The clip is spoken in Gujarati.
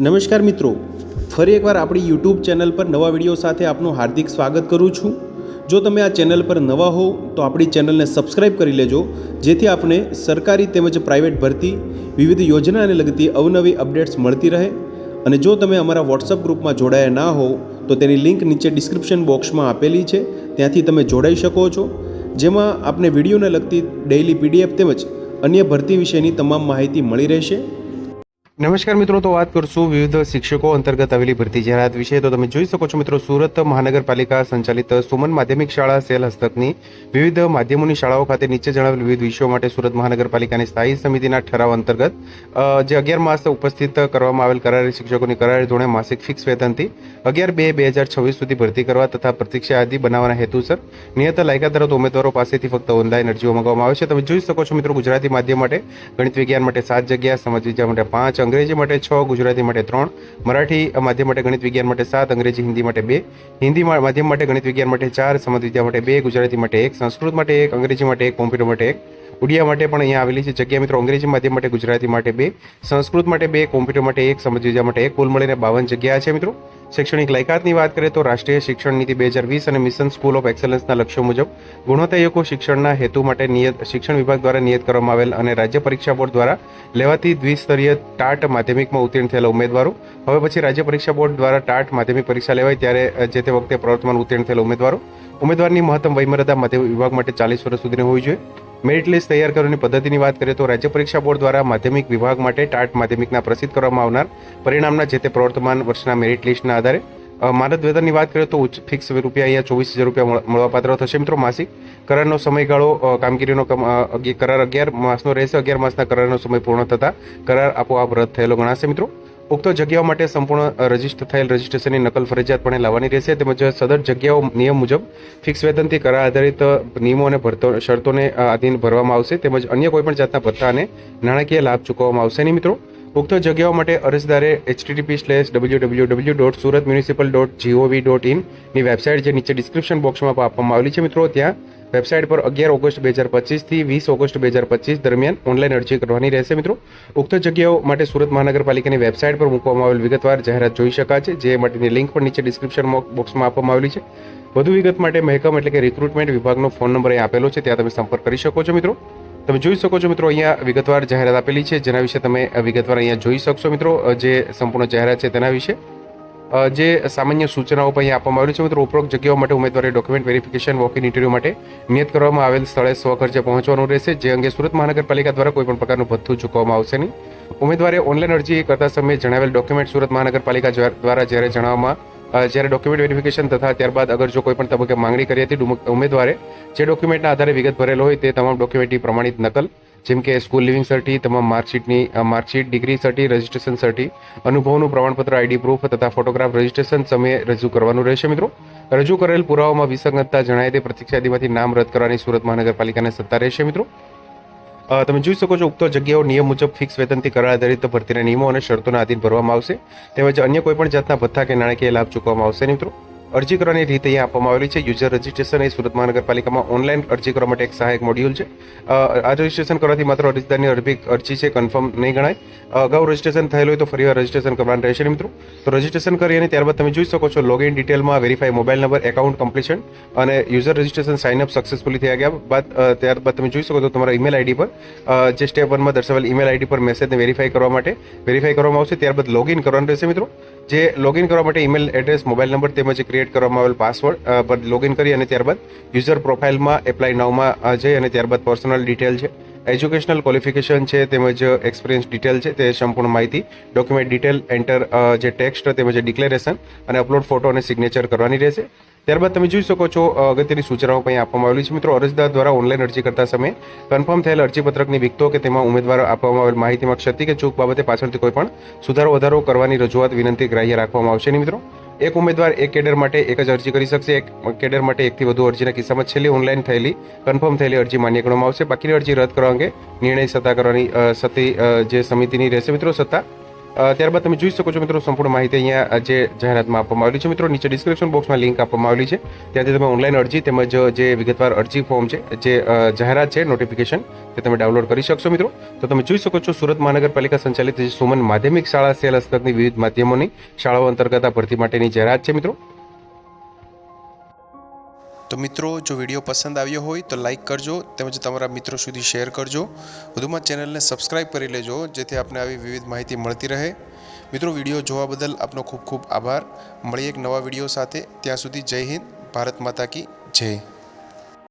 નમસ્કાર મિત્રો, ફરી એકવાર આપણી યુટ્યુબ ચેનલ પર નવા વિડીયો સાથે આપનું હાર્દિક સ્વાગત કરું છું। જો તમે આ ચેનલ પર નવા હો તો આપણી ચેનલને સબસ્ક્રાઇબ કરી લેજો, જેથી આપને સરકારી તેમજ પ્રાઇવેટ ભરતી વિવિધ યોજનાને લગતી અવનવી અપડેટ્સ મળતી રહે। અને જો તમે અમારા વોટ્સઅપ ગ્રુપમાં જોડાયા ના હો તો તેની લિંક નીચે ડિસ્ક્રિપ્શન બોક્સમાં આપેલી છે, ત્યાંથી તમે જોડાઈ શકો છો, જેમાં આપને વિડીયોને લગતી ડેઇલી પીડીએફ તેમજ અન્ય ભરતી વિશેની તમામ માહિતી મળી રહેશે। નમસ્કાર મિત્રો, તો વાત કરશું વિવિધ શિક્ષકો અંતર્ગત આવેલી ભરતી જાહેરાત વિશે। તો તમે જોઈ શકો છો મિત્રો, સુરત મહાનગરપાલિકા સંચાલિત સુમન માધ્યમિક શાળા સેલ હસ્તકની વિવિધ માધ્યમોની શાળાઓ ખાતે નીચે જણાવેલ વિવિધ વિષયો માટે સુરત મહાનગરપાલિકાની સ્થાયી સમિતિના ઠરાવ અંતર્ગત જે 11 માસ ઉપસ્થિત કરવામાં આવેલ કરારી શિક્ષકોની કરારી ધોરણે માસિક ફિક્સ વેતનથી 11/2/2026 સુધી ભરતી કરવા તથા પ્રતીક્ષા યાદી બનાવવાના હેતુસર નિયત લાયકાત ધરાવતા ઉમેદવારો પાસેથી ફક્ત ઓનલાઈન અરજીઓ મંગાવવામાં આવે છે। તમે જોઈ શકો છો મિત્રો, ગુજરાતી માધ્યમ માટે ગણિત વિજ્ઞાન માટે 7 જગ્યા, સમાજ વિજ્ઞાન માટે 5, અંગ્રેજી માટે 6, ગુજરાતી માટે 3, મરાઠી માધ્યમ માટે ગણિત વિજ્ઞાન માટે 7, અંગ્રેજી હિન્દી માટે 2, હિન્દી માધ્યમ માટે ગણિત વિજ્ઞાન માટે 4, સમાજ વિદ્યા માટે 2, ગુજરાતી માટે 1, સંસ્કૃત માટે 1, અંગ્રેજી માટે 1, કોમ્પ્યુટર માટે 1, ઉડિયા માટે પણ અહીંયા આવેલી છે જગ્યા મિત્રો। અંગ્રેજી માધ્યમ માટે ગુજરાતી માટે 2, સંસ્કૃત માટે 2, કોમ્પ્યુટર માટે 1, સમાજ વિદ્યા માટે 1, કુલ મળીને 52 જગ્યા છે મિત્રો। શૈક્ષણિક લાયકાતની વાત કરીએ તો રાષ્ટ્રીય શિક્ષણ નીતિ 2020 અને મિશન સ્કૂલ ઓફ એક્સલન્સના લક્ષ્યો મુજબ ગુણવત્તાયુક્ત શિક્ષણના હેતુ માટે શિક્ષણ વિભાગ દ્વારા નિયત કરવામાં આવેલ અને રાજ્ય પરીક્ષા બોર્ડ દ્વારા લેવાતી દ્વિસ્તરીય ટાટ માધ્યમિકમાં ઉત્તીર્ણ થયેલા ઉમેદવારો, હવે પછી રાજ્ય પરીક્ષા બોર્ડ દ્વારા ટાટ માધ્યમિક પરીક્ષા લેવાય ત્યારે જે તે વખતે પ્રવર્તમાન ઉત્તીર્ણ થયેલા ઉમેદવારની મહત્તમ વયમર્યાદા માધ્યમિક વિભાગ માટે 40 વર્ષ સુધીની હોવી જોઈએ। મેરિટ લિસ્ટ તૈયાર કરવાની પદ્ધતિની વાત કરીએ તો રાજ્ય પરીક્ષા બોર્ડ દ્વારા માધ્યમિક વિભાગ માટે ટાટ માધ્યમિકના પ્રસિદ્ધ કરવામાં આવનાર પરિણામના જે તે પ્રવર્તમાન વર્ષના મેરિટ લિસ્ટના આધારે માનદ વેતનની વાત કરીએ તો ફિક્સ રૂપિયા અહીંયા 24,000 રૂપિયા મળવાપાત્ર થશે મિત્રો। માસિક કરારનો સમયગાળો કામગીરીનો કરાર 11 માસનો રહેશે। 11 માસના કરારનો સમય પૂર્ણ થતાં કરાર આપોઆપ રદ થયેલો ગણાશે મિત્રો। ઉક્ત જગ્યાઓ માટે સંપૂર્ણ રજીસ્ટર થયેલ રજીસ્ટ્રેશનની નકલ ફરજિયાતપણે લાવવાની રહેશે, તેમજ સદર જગ્યાઓ નિયમ મુજબ ફિક્સ વેતનથી કરાર આધારિત નિયમો અને શરતોને આધીન ભરવામાં આવશે, તેમજ અન્ય કોઈપણ જાતના ભથ્થા અને નાણાકીય લાભ ચૂકવવામાં આવશે નહીં મિત્રો। ઉક્ત જગ્યાઓ માટે અરજદારે http://www.suratmunicipal.gov.in ની વેબસાઇટ જે નીચે ડિસ્ક્રિપ્શન બોક્સમાં આપવામાં આવેલી છે મિત્રો, ત્યાં વેબસાઇટ પર 11 ઓગસ્ટ 2025 થી 20 ઓગસ્ટ 2025 દરમિયાન ઓનલાઈન અરજી કરવાની રહેશે મિત્રો। ઉક્ત જગ્યાઓ માટે સુરત મહાનગરપાલિકાની વેબસાઇટ પર મૂકવામાં આવેલ વિગતવાર જાહેરાત જોઈ શકાય છે, જે માટેની લિંક પણ નીચે ડિસ્ક્રિપ્શન બોક્સમાં આપવામાં આવેલી છે। વધુ વિગત માટે મહેકમ એટલે કે રિક્રુટમેન્ટ વિભાગનો ફોન નંબર અહીં આપેલો છે, ત્યાં તમે સંપર્ક કરી શકો છો મિત્રો। તમે જોઈ શકો છો મિત્રો, અહીંયા વિગતવાર જાહેરાત આપેલી છે, જેના વિશે તમે વિગતવાર અહીંયા જોઈ શકશો મિત્રો। જે સંપૂર્ણ જાહેરાત છે તેના વિશે જે સામાન્ય સૂચનાઓ પણ અહીંયા આપવામાં આવેલી છે મિત્રો। ઉપરોક્ત જગ્યાઓ માટે ઉમેદવારે document verification walk in interview માટે નિયત કરવામાં આવેલ સ્થળે સ્વખર્ચે પહોંચવાનું રહેશે, જે અંગે સુરત મહાનગરપાલિકા દ્વારા કોઈપણ પ્રકારનું ભથ્થું ચૂકવવામાં આવશે નહીં। ઉમેદવારે ઓનલાઈન અરજી કરતા સમયે જણાવેલ ડોક્યુમેન્ટ સુરત મહાનગરપાલિકા દ્વારા જ્યારે ડોક્યુમેન્ટ વેરિફિકેશન તથા ત્યારબાદ અગર જો કોઈપણ તબક્કે માંગણી કરી હતી, ઉમેદવારે જે ડોક્યુમેન્ટના આધારે વિગત ભરેલ હોય તે તમામ ડોક્યુમેન્ટની પ્રમાણિત નકલ, જેમ કે સ્કૂલ લિવિંગ સર્ટી, તમામ માર્કશીટ, ડિગ્રી સર્ટી, રજિસ્ટ્રેશન સર્ટી, અનુભવનું પ્રમાણપત્ર, આઈડી પ્રૂફ તથા ફોટોગ્રાફ રજિસ્ટ્રેશન સમયે રજૂ કરવાનું રહેશે મિત્રો। રજૂ કરેલ પુરાવામાં વિસંગતતા જણાય તે પ્રતીક્ષા યાદીમાંથી નામ રદ કરવાની સુરત મહાનગરપાલિકાને સત્તા રહેશે મિત્રો। તમે જોઈ શકો છો, ઉક્ત જગ્યાઓ નિયમ મુજબ ફિક્સ વેતનથી કરાર આધારિત ભરતીના નિયમો અને શરતોના આધીન ભરવામાં આવશે, તેમજ અન્ય કોઈપણ જાતના ભથ્થા કે નાણાકીય લાભ ચૂકવવામાં આવશે મિત્રો। અરજી કરવાની રીત અહીંયા આપવામાં આવેલી છે। યુઝર રજિસ્ટ્રેશન એ સુરત મહાનગરપાલિકામાં ઓનલાઈન અરજી કરવા માટે એક સહાયક મોડ્યુલ છે। આ રજિસ્ટ્રેશન કરવાથી માત્ર અરજદારની અરજી છે કન્ફર્મ નહીં ગણાય। અગાઉ રજિસ્ટ્રેશન થયેલું હોય તો ફરીવાર રજિસ્ટ્રેશન કરવાનું રહેશે મિત્રો। તો રજિસ્ટ્રેશન કરી અને ત્યારબાદ તમે જોઈ શકો છો, લોગિન ડિટેલમાં verify mobile number, account completion અને યુઝર રજિસ્ટ્રેશન સાઇનઅપ સક્સેસફુલી થઈ ગયા બાદ ત્યારબાદ તમે જોઈ શકો છો તમારા ઈમેલ આઈડી પર જે સ્ટેપ 1 માં દર્શાવેલ ઈમેલ આઈડી પર મેસેજને વેરીફાઈ કરવામાં આવશે। ત્યારબાદ લોગિન કરવાનું રહેશે મિત્રો। જે લોગિન કરવા માટે ઈમેલ એડ્રેસ, મોબાઈલ નંબર તેમજ ક્રિએટ કરવામાં આવેલ પાસવર્ડ પર લોગિન કરી અને ત્યારબાદ યુઝર પ્રોફાઇલમાં એપ્લાય નાઉમાં જઈ અને ત્યારબાદ પર્સનલ ડિટેલ છે, એજ્યુકેશનલ ક્વોલિફિકેશન છે તેમજ એક્સપિરિયન્સ ડિટેલ છે તે સંપૂર્ણ માહિતી, ડોક્યુમેન્ટ ડિટેલ એન્ટર, જે ટેક્સ્ટ તેમજ ડિક્લેરેશન અને અપલોડ ફોટો અને સિગ્નેચર કરવાની રહેશે। ત્યારબાદ તમે જોઈ શકો છો અગત્યની સૂચનાઓ પણ આપવામાં આવેલી છે મિત્રો। અરજદાર દ્વારા ઓનલાઈન અરજી કરતા સમયે કન્ફર્મ થયેલ અરજીપત્રકની વિગતો કે તેમાં ઉમેદવાર આપવામાં આવેલ માહિતીમાં ક્ષતિ કે ચૂક બાબતે પાછળથી કોઈ પણ સુધારો વધારો કરવાની રજૂઆત વિનંતી ગ્રાહ્ય રાખવામાં આવશે નહીં મિત્રો। એક ઉમેદવાર એક કેડર માટે એક જ અરજી કરી શકશે। એક કેડર માટે એકથી વધુ અરજીના કિસ્સામાં છેલ્લી ઓનલાઈન કન્ફર્મ થયેલી અરજી માન્ય ગણવામાં આવશે। બાકીની અરજી રદ કરવા અંગે નિર્ણય જે સમિતિની રહેશે મિત્રો સત્તા। ત્યારબાદ તમે જોઈ શકો છો મિત્રો સંપૂર્ણ માહિતી અહીંયા જે જાહેરાતમાં આપવામાં આવેલી છે મિત્રો. નીચે ડિસ્ક્રિપ્શન બોક્સમાં લિંક આપવામાં આવેલી છે, ત્યાંથી તમે ઓનલાઈન અરજી તેમજ જે વિગતવાર અરજી ફોર્મ છે, જે જાહેરાત છે, નોટિફિકેશન, તે તમે ડાઉનલોડ કરી શકશો મિત્રો. તો તમે જોઈ શકો છો સુરત મહાનગરપાલિકા સંચાલિત જે સુમન માધ્યમિક શાળા સેલ હસ્તકની વિવિધ માધ્યમોની શાળાઓ અંતર્ગત આ ભરતી માટેની જાહેરાત છે મિત્રો. તો મિત્રો, જો વિડીયો પસંદ આવ્યો હોય તો લાઇક કરજો તેમજ તમારા મિત્રો સુધી શેર કરજો. વધુમાં ચેનલને સબસ્ક્રાઈબ કરી લેજો જેથી આપને આવી વિવિધ માહિતી મળતી રહે. મિત્રો, વિડીયો જોવા બદલ આપનો ખૂબ ખૂબ આભાર. મળીએ એક નવા વિડીયો સાથે. ત્યાં સુધી જય હિન્દ, ભારત માતા કી જય.